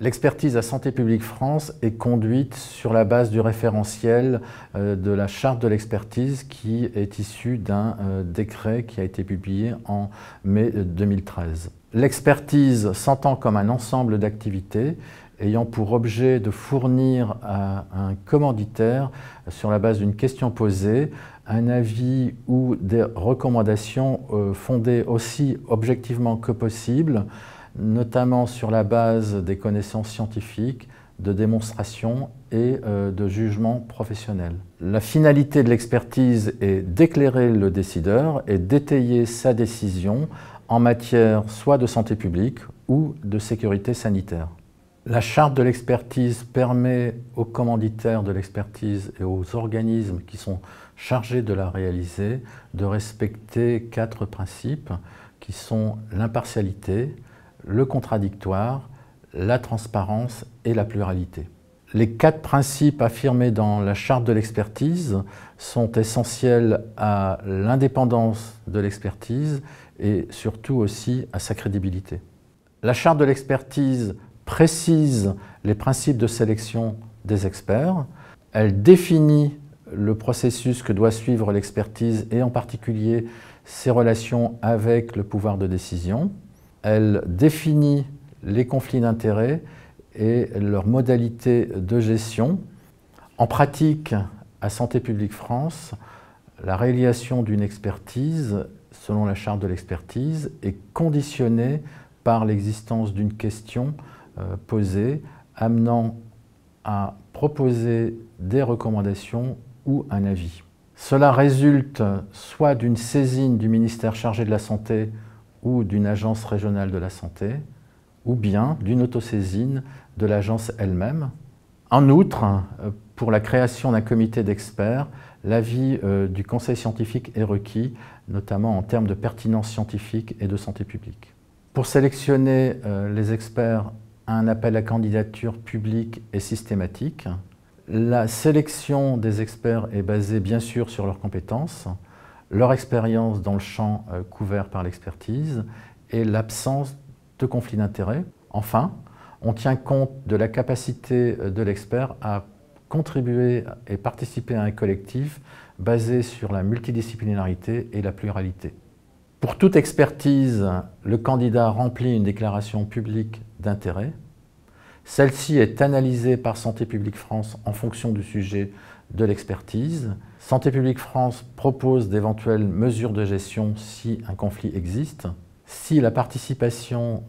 L'expertise à Santé publique France est conduite sur la base du référentiel de la charte de l'expertise qui est issu d'un décret qui a été publié en mai 2013. L'expertise s'entend comme un ensemble d'activités ayant pour objet de fournir à un commanditaire, sur la base d'une question posée, un avis ou des recommandations fondées aussi objectivement que possible, notamment sur la base des connaissances scientifiques, de démonstration et de jugement professionnel. La finalité de l'expertise est d'éclairer le décideur et d'étayer sa décision en matière soit de santé publique ou de sécurité sanitaire. La charte de l'expertise permet aux commanditaires de l'expertise et aux organismes qui sont chargés de la réaliser de respecter 4 principes qui sont l'impartialité, le contradictoire, la transparence et la pluralité. Les 4 principes affirmés dans la charte de l'expertise sont essentiels à l'indépendance de l'expertise et surtout aussi à sa crédibilité. La charte de l'expertise précise les principes de sélection des experts, elle définit le processus que doit suivre l'expertise et en particulier ses relations avec le pouvoir de décision. Elle définit les conflits d'intérêts et leurs modalités de gestion. En pratique, à Santé publique France, la réalisation d'une expertise, selon la charte de l'expertise, est conditionnée par l'existence d'une question posée, amenant à proposer des recommandations ou un avis. Cela résulte soit d'une saisine du ministère chargé de la Santé ou d'une agence régionale de la santé, ou bien d'une autosaisine de l'agence elle-même. En outre, pour la création d'un comité d'experts, l'avis du conseil scientifique est requis, notamment en termes de pertinence scientifique et de santé publique. Pour sélectionner les experts, un appel à candidature public et systématique. La sélection des experts est basée bien sûr sur leurs compétences, leur expérience dans le champ couvert par l'expertise et l'absence de conflit d'intérêts. Enfin, on tient compte de la capacité de l'expert à contribuer et participer à un collectif basé sur la multidisciplinarité et la pluralité. Pour toute expertise, le candidat remplit une déclaration publique d'intérêt. Celle-ci est analysée par Santé publique France en fonction du sujet de l'expertise. Santé publique France propose d'éventuelles mesures de gestion si un conflit existe. Si la participation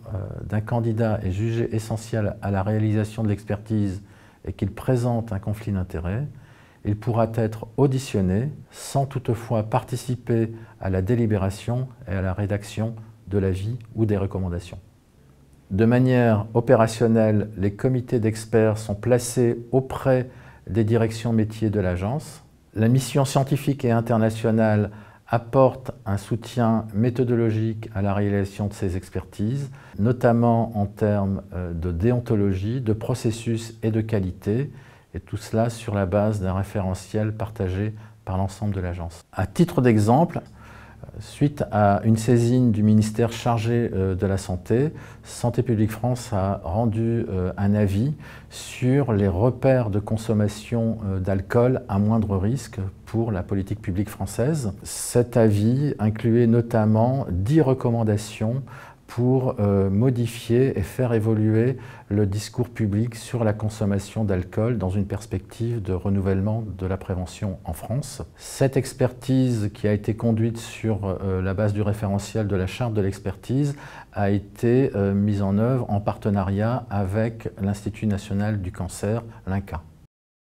d'un candidat est jugée essentielle à la réalisation de l'expertise et qu'il présente un conflit d'intérêts, il pourra être auditionné sans toutefois participer à la délibération et à la rédaction de l'avis ou des recommandations. De manière opérationnelle, les comités d'experts sont placés auprès des directions métiers de l'agence. La mission scientifique et internationale apporte un soutien méthodologique à la réalisation de ces expertises, notamment en termes de déontologie, de processus et de qualité, et tout cela sur la base d'un référentiel partagé par l'ensemble de l'agence. À titre d'exemple, suite à une saisine du ministère chargé de la Santé, Santé publique France a rendu un avis sur les repères de consommation d'alcool à moindre risque pour la politique publique française. Cet avis incluait notamment 10 recommandations pour modifier et faire évoluer le discours public sur la consommation d'alcool dans une perspective de renouvellement de la prévention en France. Cette expertise qui a été conduite sur la base du référentiel de la charte de l'expertise a été mise en œuvre en partenariat avec l'Institut national du cancer, l'INCa.